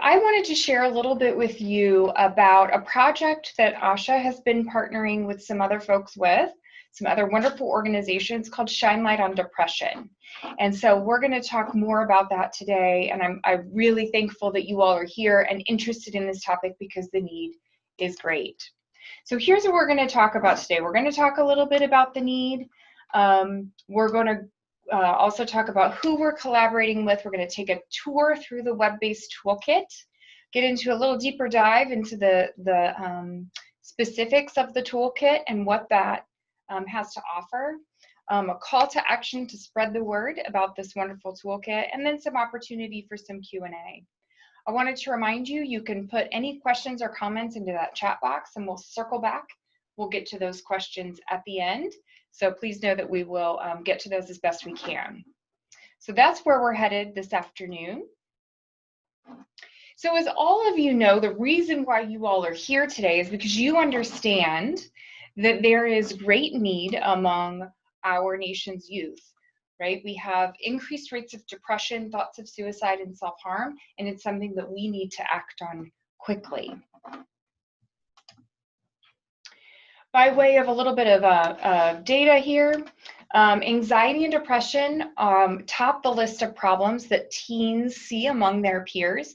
I wanted to share a little bit with you about a project that ASHA has been partnering with some other folks with, some other wonderful organizations called Shine Light on Depression. And so we're going to talk more about that today, and I'm really thankful that you all are here and interested in this topic because the need is great. So here's what we're going to talk about today. We're going to talk a little bit about the need. We're going to also talk about who we're collaborating with. We're going to take a tour through the web-based toolkit, get into a little deeper dive into the specifics of the toolkit and what that has to offer, a call to action to spread the word about this wonderful toolkit, and then some opportunity for some Q&A. I wanted to remind you, you can put any questions or comments into that chat box and we'll circle back. We'll get to those questions at the end. So please know that we will get to those as best we can. So that's where we're headed this afternoon. So as all of you know, the reason why you all are here today is because you understand that there is great need among our nation's youth, right? We have increased rates of depression, thoughts of suicide, and self-harm, and it's something that we need to act on quickly. By way of a little bit of data here, anxiety and depression top the list of problems that teens see among their peers.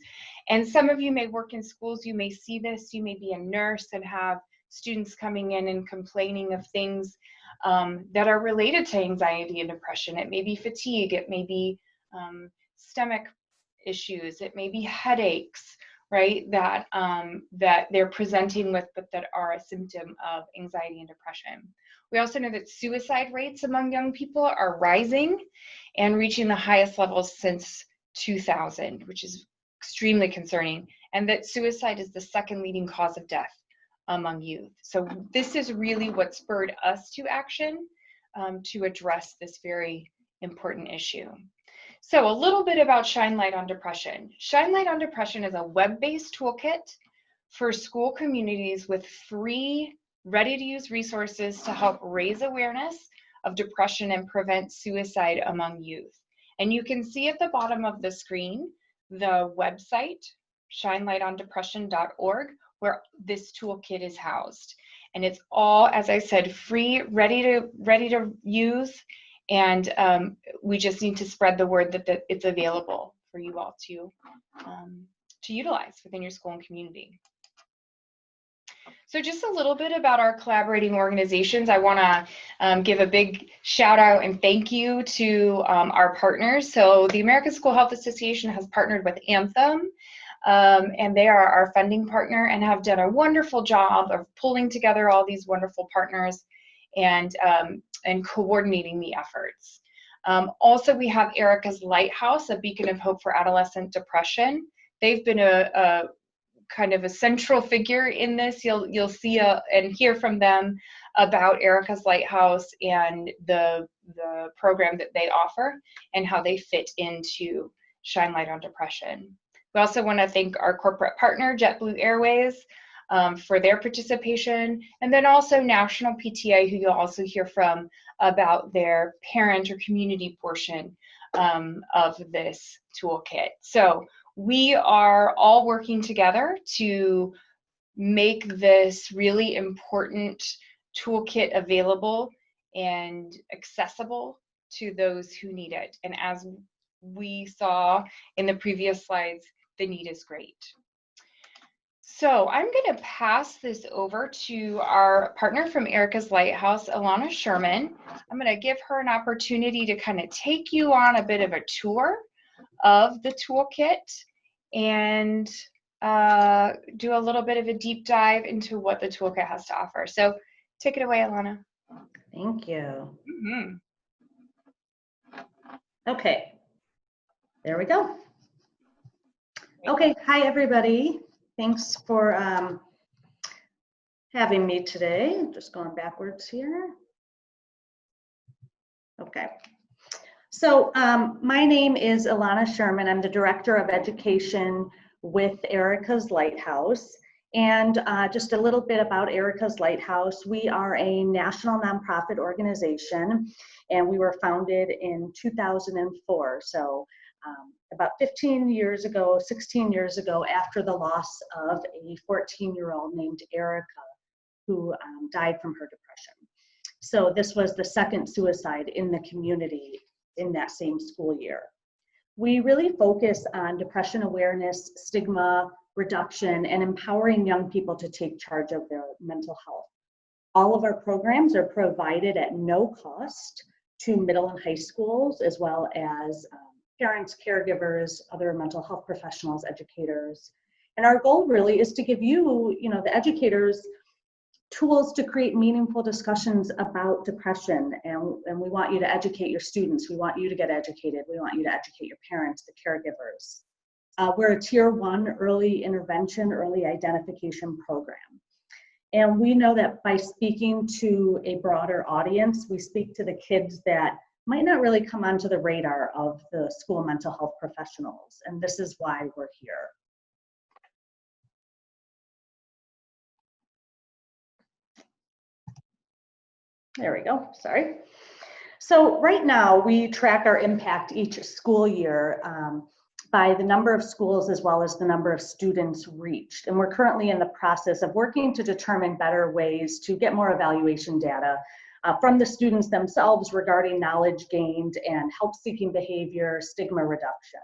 And some of you may work in schools, you may see this, you may be a nurse and have students coming in and complaining of things that are related to anxiety and depression. It may be fatigue, it may be stomach issues, it may be headaches, right, that they're presenting with, but that are a symptom of anxiety and depression. We also know that suicide rates among young people are rising and reaching the highest levels since 2000, which is extremely concerning, and that suicide is the second leading cause of death among youth. So this is really what spurred us to action to address this very important issue. So a little bit about Shine Light on Depression. Shine Light on Depression is a web-based toolkit for school communities with free, ready-to-use resources to help raise awareness of depression and prevent suicide among youth. And you can see at the bottom of the screen the website, shinelightondepression.org, where this toolkit is housed. And it's all, as I said, free, ready to use, and we just need to spread the word that it's available for you all to utilize within your school and community. So just a little bit about our collaborating organizations. I want to give a big shout out and thank you to our partners. So the American School Health Association has partnered with Anthem, and they are our funding partner and have done a wonderful job of pulling together all these wonderful partners and coordinating the efforts. Also, we have Erica's Lighthouse, a beacon of hope for adolescent depression. They've been a kind of a central figure in this. You'll see and hear from them about Erica's Lighthouse and the program that they offer and how they fit into Shine Light on Depression. We also want to thank our corporate partner, JetBlue Airways, for their participation, and then also National PTA, who you'll also hear from about their parent or community portion of this toolkit. So we are all working together to make this really important toolkit available and accessible to those who need it. And as we saw in the previous slides, the need is great. So I'm going to pass this over to our partner from Erica's Lighthouse, Alana Sherman. I'm going to give her an opportunity to kind of take you on a bit of a tour of the toolkit and do a little bit of a deep dive into what the toolkit has to offer. So take it away, Alana. Thank you. Okay, there we go. Okay, hi everybody. Thanks for having me today. I'm just going backwards here. Okay. So my name is Alana Sherman. I'm the Director of Education with Erica's Lighthouse. And just a little bit about Erica's Lighthouse. We are a national nonprofit organization, and we were founded in 2004. So about 15 years ago, 16 years ago, after the loss of a 14-year-old named Erica, who died from her depression. So this was the second suicide in the community in that same school year. We really focus on depression awareness, stigma reduction, and empowering young people to take charge of their mental health. All of our programs are provided at no cost to middle and high schools, as well as parents, caregivers, other mental health professionals, educators. And our goal really is to give you, the educators, tools to create meaningful discussions about depression. And we want you to educate your students. We want you to get educated. We want you to educate your parents, the caregivers. We're a Tier 1 early intervention, early identification program. And we know that by speaking to a broader audience, we speak to the kids that might not really come onto the radar of the school mental health professionals. And this is why we're here. There we go, sorry. So right now we track our impact each school year by the number of schools as well as the number of students reached. And we're currently in the process of working to determine better ways to get more evaluation data from the students themselves regarding knowledge gained and help-seeking behavior, stigma reduction.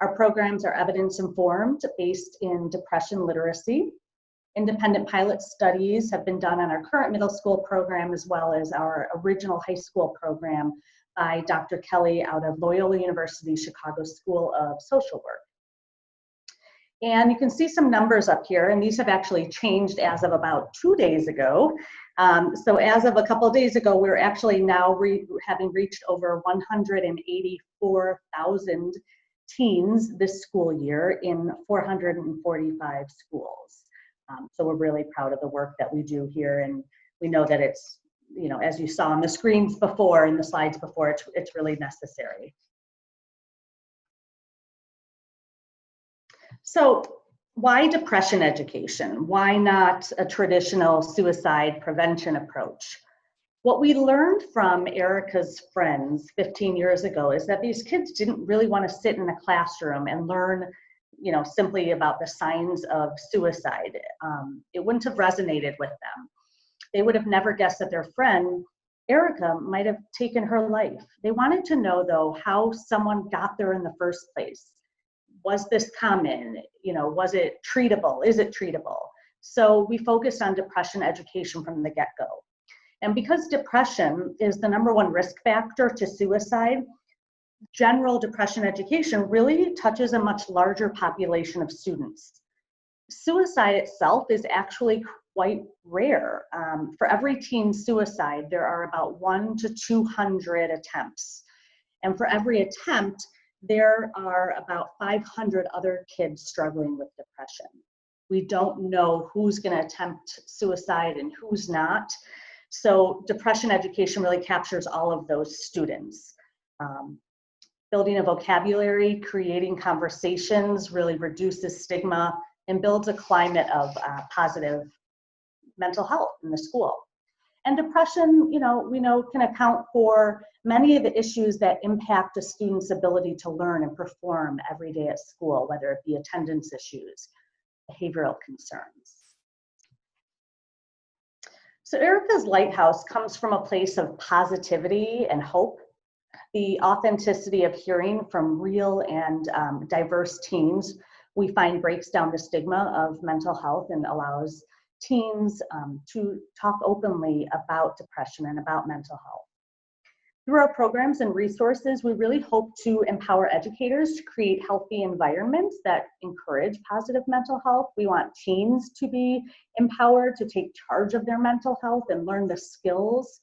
Our programs are evidence-informed, based in depression literacy. Independent pilot studies have been done on our current middle school program as well as our original high school program by Dr. Kelly out of Loyola University Chicago School of Social Work. And you can see some numbers up here, and these have actually changed as of about 2 days ago. So as of a couple of days ago, we're actually now having reached over 184,000 teens this school year in 445 schools. So we're really proud of the work that we do here, and we know that it's, as you saw on the screens before, in the slides before, it's really necessary. So why depression education? Why not a traditional suicide prevention approach? What we learned from Erica's friends 15 years ago is that these kids didn't really want to sit in a classroom and learn simply about the signs of suicide. It wouldn't have resonated with them. They would have never guessed that their friend, Erica, might have taken her life. They wanted to know, though, how someone got there in the first place. Was this common? Was it treatable? Is it treatable? So we focused on depression education from the get-go. And because depression is the #1 risk factor to suicide, general depression education really touches a much larger population of students. Suicide itself is actually quite rare. For every teen suicide, there are about 1 to 200 attempts. And for every attempt, there are about 500 other kids struggling with depression. We don't know who's going to attempt suicide and who's not. So depression education really captures all of those students. Building a vocabulary, creating conversations really reduces stigma and builds a climate of positive mental health in the school. And depression, we know can account for many of the issues that impact a student's ability to learn and perform every day at school, whether it be attendance issues, behavioral concerns. So Erica's Lighthouse comes from a place of positivity and hope. The authenticity of hearing from real and diverse teens, we find breaks down the stigma of mental health and allows teens to talk openly about depression and about mental health. Through our programs and resources, we really hope to empower educators to create healthy environments that encourage positive mental health. We want teens to be empowered to take charge of their mental health and learn the skills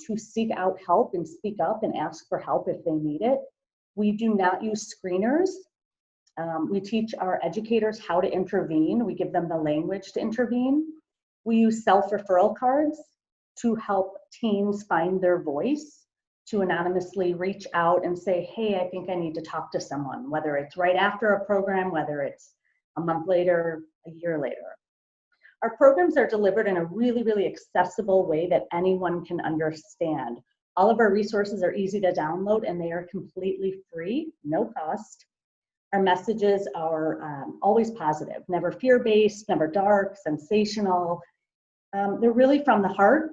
to seek out help and speak up and ask for help if they need it. We do not use screeners. We teach our educators how to intervene. We give them the language to intervene. We use self-referral cards to help teens find their voice, to anonymously reach out and say, hey, I think I need to talk to someone, whether it's right after a program, whether it's a month later, a year later. Our programs are delivered in a really, really accessible way that anyone can understand. All of our resources are easy to download and they are completely free, no cost. Our messages are always positive, never fear-based, never dark, sensational. They're really from the heart,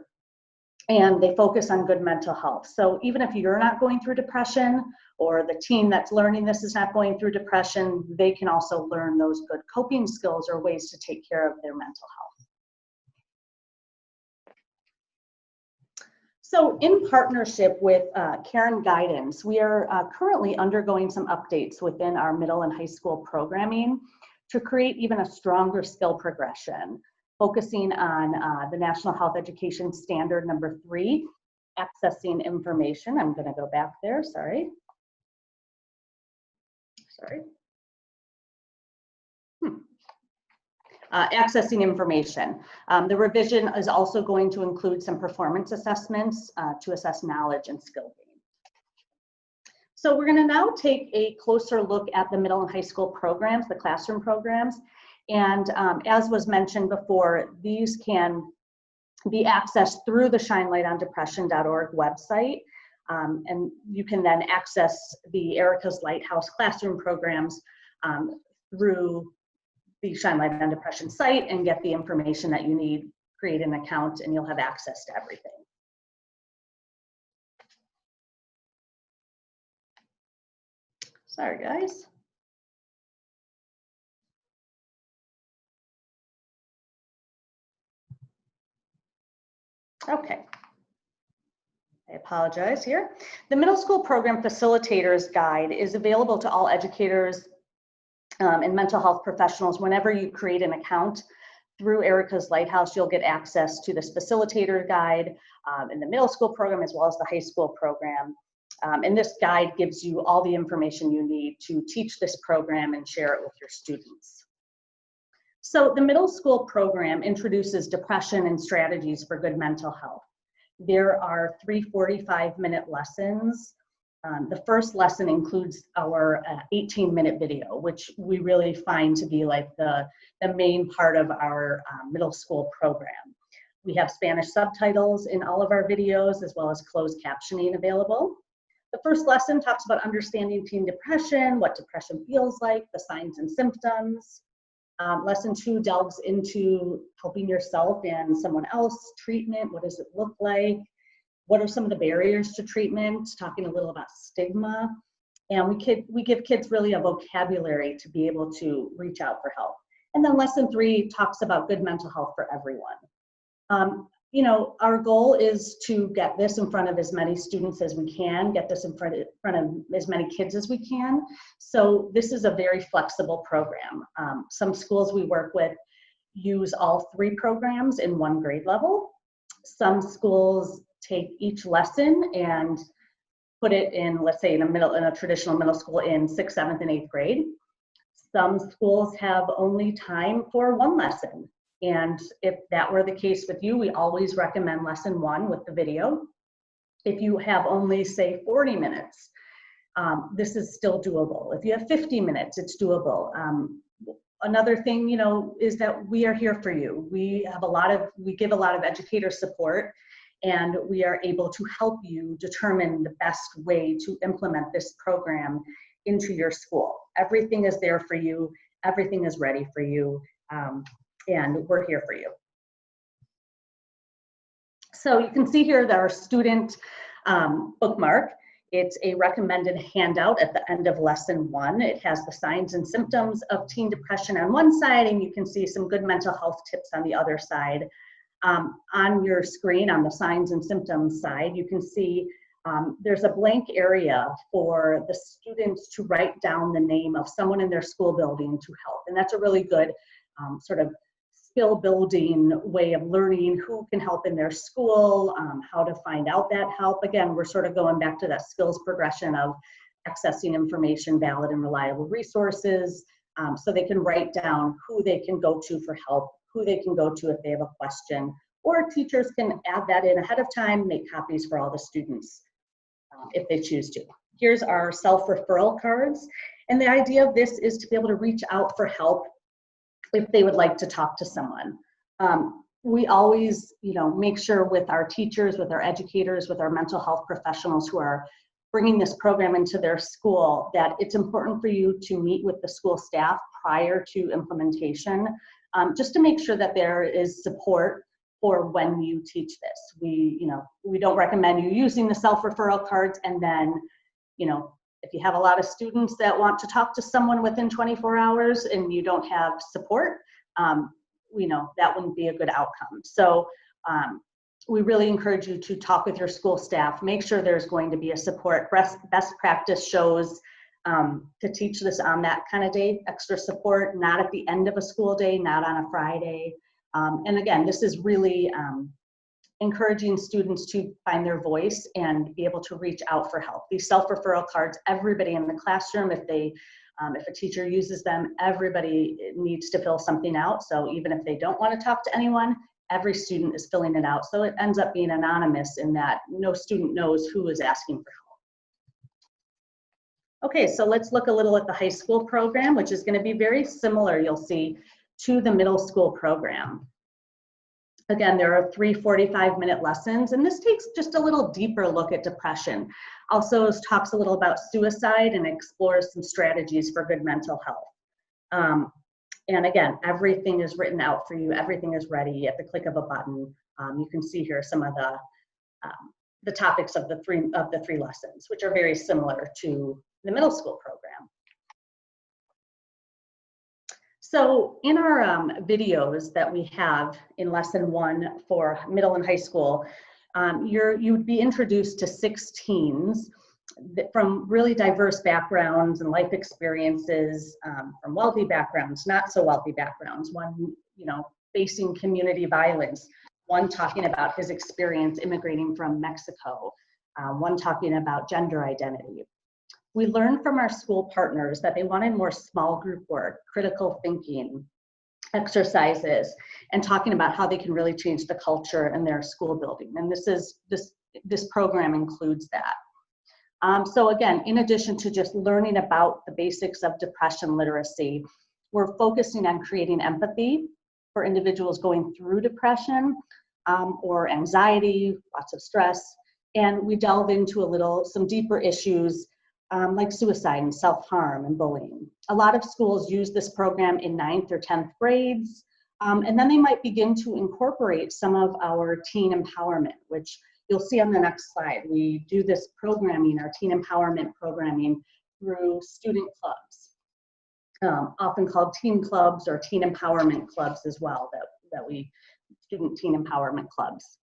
and they focus on good mental health. So even if you're not going through depression, or the teen that's learning this is not going through depression, they can also learn those good coping skills or ways to take care of their mental health. So in partnership with Karen Guidance, we are currently undergoing some updates within our middle and high school programming to create even a stronger skill progression, focusing on the National Health Education Standard number 3, accessing information. I'm going to go back there, sorry. Accessing information. The revision is also going to include some performance assessments to assess knowledge and skill gain. So we're going to now take a closer look at the middle and high school programs, the classroom programs. And as was mentioned before, these can be accessed through the shinelightondepression.org website. And you can then access the Erica's Lighthouse classroom programs through the Shine Light on Depression site and get the information that you need, create an account, and you'll have access to everything. Sorry, guys. Okay. I apologize here. The Middle School Program Facilitator's Guide is available to all educators and mental health professionals. Whenever you create an account through Erica's Lighthouse, you'll get access to this Facilitator Guide in the middle school program as well as the high school program. And this guide gives you all the information you need to teach this program and share it with your students. So the middle school program introduces depression and strategies for good mental health. There are 3 45-minute lessons. The first lesson includes our 18-minute video, which we really find to be like the main part of our middle school program. We have Spanish subtitles in all of our videos, as well as closed captioning available. The first lesson talks about understanding teen depression, what depression feels like, the signs and symptoms. Lesson 2 delves into helping yourself and someone else, treatment, what does it look like? What are some of the barriers to treatment? Talking a little about stigma. And we give kids really a vocabulary to be able to reach out for help. And then lesson 3 talks about good mental health for everyone. You know, our goal is to get this in front of as many students as we can, get this in front of as many kids as we can. So this is a very flexible program. Some schools we work with use all 3 programs in 1 grade level. Some schools take each lesson and put it in, let's say in a traditional middle school in 6th, 7th, and 8th grade. Some schools have only time for 1 lesson. And if that were the case with you, we always recommend lesson 1 with the video. If you have only, say, 40 minutes, this is still doable. If you have 50 minutes, it's doable. Another thing, you know, is that we are here for you. We give a lot of educator support, and we are able to help you determine the best way to implement this program into your school. Everything is there for you. Everything is ready for you. And we're here for you. So you can see here that our student bookmark, it's a recommended handout at the end of lesson 1. It has the signs and symptoms of teen depression on one side, and you can see some good mental health tips on the other side. On your screen, on the signs and symptoms side, you can see there's a blank area for the students to write down the name of someone in their school building to help. And that's a really good sort of skill building way of learning who can help in their school, how to find out that help. Again, we're sort of going back to that skills progression of accessing information, valid and reliable resources, so they can write down who they can go to for help, who they can go to if they have a question, or teachers can add that in ahead of time, make copies for all the students if they choose to. Here's our self-referral cards. And the idea of this is to be able to reach out for help if they would like to talk to someone. We always, you know, make sure with our teachers, with our educators, with our mental health professionals who are bringing this program into their school, that it's important for you to meet with the school staff prior to implementation, just to make sure that there is support for when you teach this. We don't recommend you using the self-referral cards and then, if you have a lot of students that want to talk to someone within 24 hours and you don't have support, that wouldn't be a good outcome. So we really encourage you to talk with your school staff, make sure there's going to be a support. Best practice shows to teach this on that kind of day, extra support, not at the end of a school day, not on a Friday. And again, this is really encouraging students to find their voice and be able to reach out for help. These self-referral cards, everybody in the classroom, if a teacher uses them, everybody needs to fill something out. So even if they don't want to talk to anyone, every student is filling it out. So it ends up being anonymous in that no student knows who is asking for help. Okay, so let's look a little at the high school program, which is going to be very similar, you'll see, to the middle school program. Again, there are 3 45-minute lessons, and this takes just a little deeper look at depression. Also talks a little about suicide and explores some strategies for good mental health. And again, everything is written out for you. Everything is ready at the click of a button. You can see here some of the topics of the three lessons, which are very similar to the middle school program. So in our videos that we have in lesson 1 for middle and high school, you would be introduced to 6 teens from really diverse backgrounds and life experiences, from wealthy backgrounds, not so wealthy backgrounds, one, facing community violence, one talking about his experience immigrating from Mexico, one talking about gender identity. We learned from our school partners that they wanted more small group work, critical thinking, exercises, and talking about how they can really change the culture in their school building. And this program includes that. So again, in addition to just learning about the basics of depression literacy, we're focusing on creating empathy for individuals going through depression or anxiety, lots of stress, and we delve into some deeper issues like suicide and self-harm and bullying. A lot of schools use this program in 9th or 10th grades, and then they might begin to incorporate some of our teen empowerment, which you'll see on the next slide. We do this programming, our teen empowerment programming, through student clubs, often called teen clubs or teen empowerment clubs as well, student teen empowerment clubs.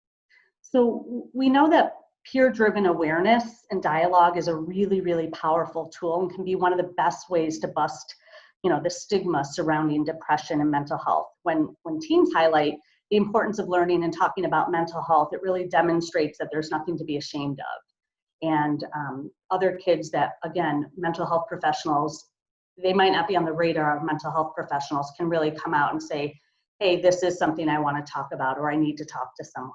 So we know that peer-driven awareness and dialogue is a really, really powerful tool and can be one of the best ways to bust, the stigma surrounding depression and mental health. When teens highlight the importance of learning and talking about mental health, it really demonstrates that there's nothing to be ashamed of. And other kids that, again, mental health professionals, they might not be on the radar of mental health professionals, can really come out and say, hey, this is something I want to talk about, or I need to talk to someone.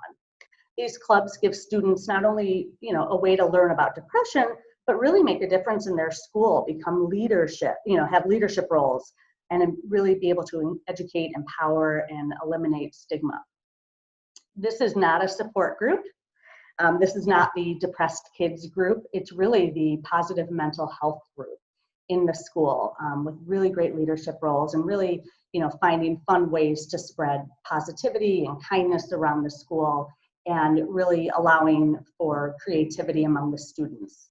These clubs give students not only, a way to learn about depression, but really make a difference in their school, become leadership, have leadership roles, and really be able to educate, empower, and eliminate stigma. This is not a support group. This is not the depressed kids group. It's really the positive mental health group in the school, with really great leadership roles and really, finding fun ways to spread positivity and kindness around the school, and really allowing for creativity among the students.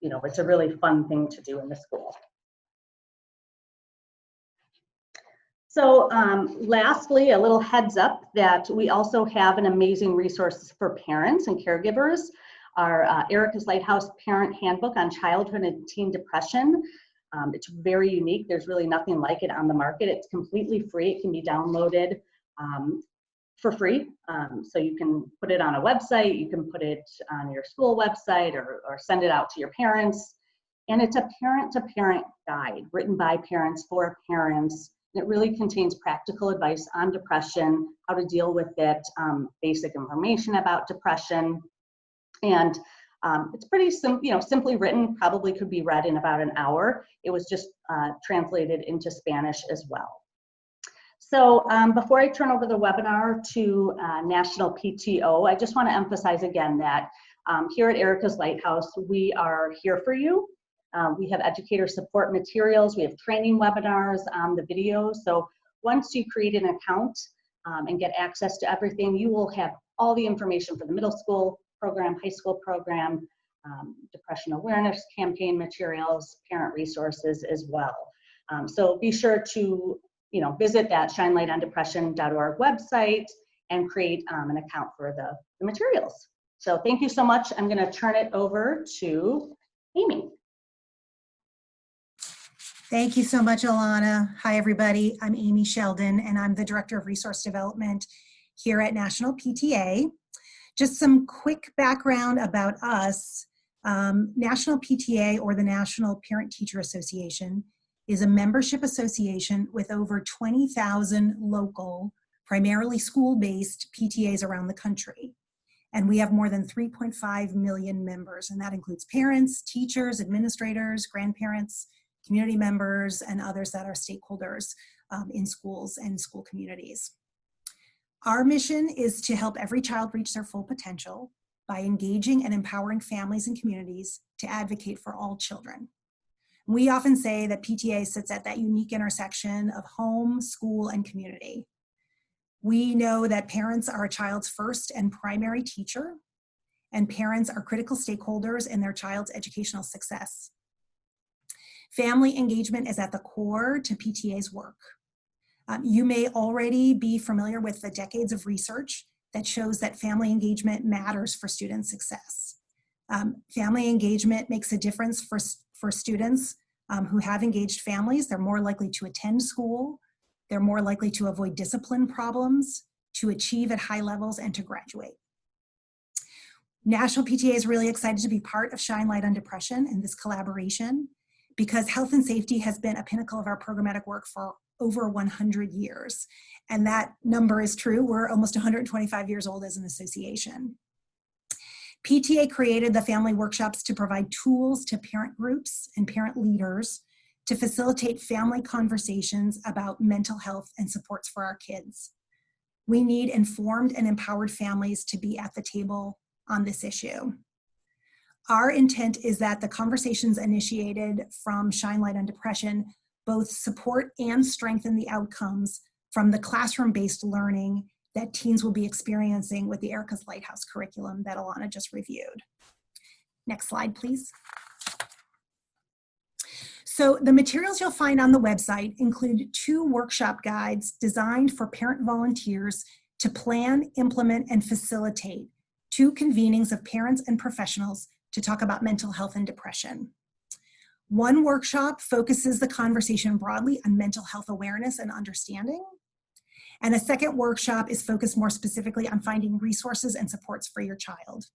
It's a really fun thing to do in the school. So lastly, a little heads up that we also have an amazing resource for parents and caregivers, our Erica's Lighthouse Parent Handbook on Childhood and Teen Depression. It's very unique. There's really nothing like it on the market. It's completely free. It can be downloaded for free. So you can put it on a website, you can put it on your school website, or send it out to your parents. And it's a parent-to-parent guide written by parents for parents. It really contains practical advice on depression, how to deal with it, basic information about depression. And it's pretty simply written, probably could be read in about an hour. It was just translated into Spanish as well. So before I turn over the webinar to National PTO, I just want to emphasize again that Here at Erica's Lighthouse, we are here for you. We have educator support materials, we have training webinars on the videos. So once you create an account and get access to everything, you will have all the information for the middle school program, high school program, depression awareness campaign materials, parent resources as well. So be sure to visit that shinelightondepression.org website and create an account for the materials. So thank you so much. I'm going to turn it over to Amy. Thank you so much, Alana. Hi, everybody. I'm Amy Sheldon, and I'm the Director of Resource Development here at National PTA. Just some quick background about us. National PTA, or the National Parent Teacher Association, is a membership association with over 20,000 local, primarily school-based PTAs around the country. And we have more than 3.5 million members, and that includes parents, teachers, administrators, grandparents, community members, and others that are stakeholders in schools and school communities. Our mission is to help every child reach their full potential by engaging and empowering families and communities to advocate for all children. We often say that PTA sits at that unique intersection of home, school, and community. We know that parents are a child's first and primary teacher, and parents are critical stakeholders in their child's educational success. Family engagement is at the core to PTA's work. You may already be familiar with the decades of research that shows that family engagement matters for student success. Family engagement makes a difference for students who have engaged families. They're more likely to attend school, they're more likely to avoid discipline problems, to achieve at high levels, and to graduate. National PTA is really excited to be part of Shine Light on Depression and this collaboration, because health and safety has been a pinnacle of our programmatic work for over 100 years. And that number is true. We're almost 125 years old as an association. PTA created the family workshops to provide tools to parent groups and parent leaders to facilitate family conversations about mental health and supports for our kids. We need informed and empowered families to be at the table on this issue. Our intent is that the conversations initiated from Shine Light on Depression both support and strengthen the outcomes from the classroom-based learning that teens will be experiencing with the Erica's Lighthouse curriculum that Alana just reviewed. Next slide, please. So the materials you'll find on the website include 2 workshop guides designed for parent volunteers to plan, implement, and facilitate 2 convenings of parents and professionals to talk about mental health and depression. One workshop focuses the conversation broadly on mental health awareness and understanding. And a second workshop is focused more specifically on finding resources and supports for your child.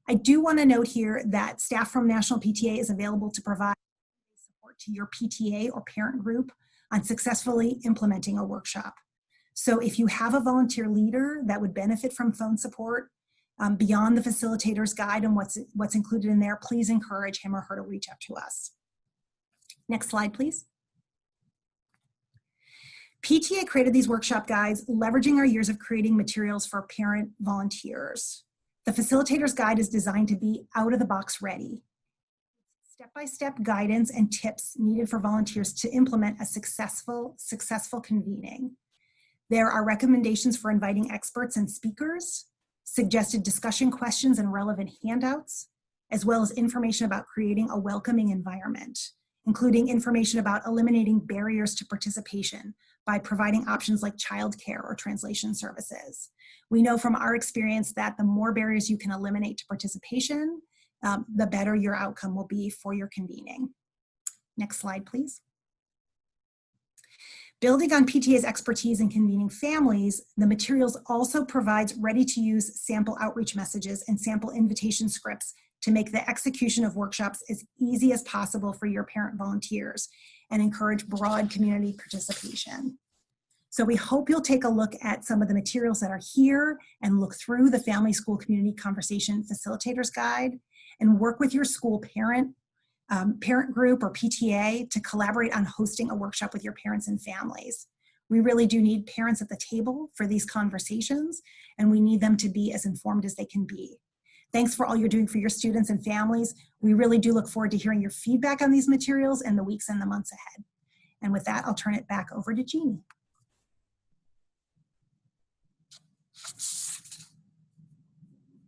I do want to note here that staff from National PTA is available to provide support to your PTA or parent group on successfully implementing a workshop. So if you have a volunteer leader that would benefit from phone support beyond the facilitator's guide and what's included in there, please encourage him or her to reach out to us. Next slide, please. PTA created these workshop guides leveraging our years of creating materials for parent volunteers. The facilitator's guide is designed to be out-of-the-box ready. Step-by-step guidance and tips needed for volunteers to implement a successful convening. There are recommendations for inviting experts and speakers, suggested discussion questions and relevant handouts, as well as information about creating a welcoming environment, including information about eliminating barriers to participation by providing options like childcare or translation services. We know from our experience that the more barriers you can eliminate to participation, the better your outcome will be for your convening. Next slide, please. Building on PTA's expertise in convening families, the materials also provides ready-to-use sample outreach messages and sample invitation scripts to make the execution of workshops as easy as possible for your parent volunteers and encourage broad community participation. So we hope you'll take a look at some of the materials that are here and look through the Family School Community Conversation Facilitator's Guide and work with your school parent group or PTA to collaborate on hosting a workshop with your parents and families. We really do need parents at the table for these conversations, and we need them to be as informed as they can be. Thanks for all you're doing for your students and families. We really do look forward to hearing your feedback on these materials in the weeks and the months ahead. And with that, I'll turn it back over to Jeannie.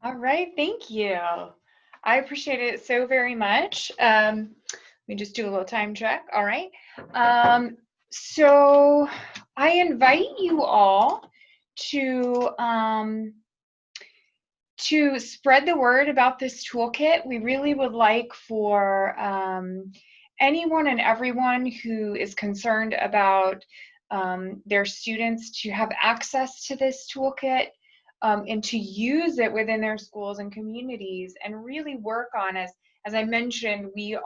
All right, thank you. I appreciate it so very much. Let me just do a little time check. All right. So I invite you all to spread the word about this toolkit. We really would like for anyone and everyone who is concerned about their students to have access to this toolkit and to use it within their schools and communities, and really work on, as I mentioned, we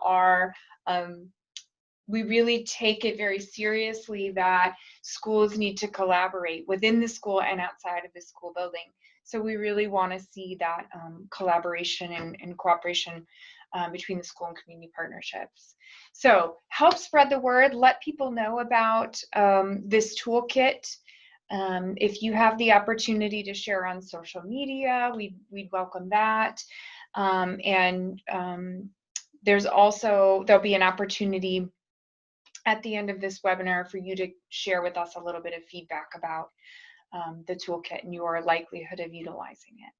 really take it very seriously that schools need to collaborate within the school and outside of the school building. So we really want to see that collaboration and cooperation between the school and community partnerships. So help spread the word, let people know about this toolkit. If you have the opportunity to share on social media, we'd welcome that. There'll be an opportunity at the end of this webinar for you to share with us a little bit of feedback about the toolkit and your likelihood of utilizing it.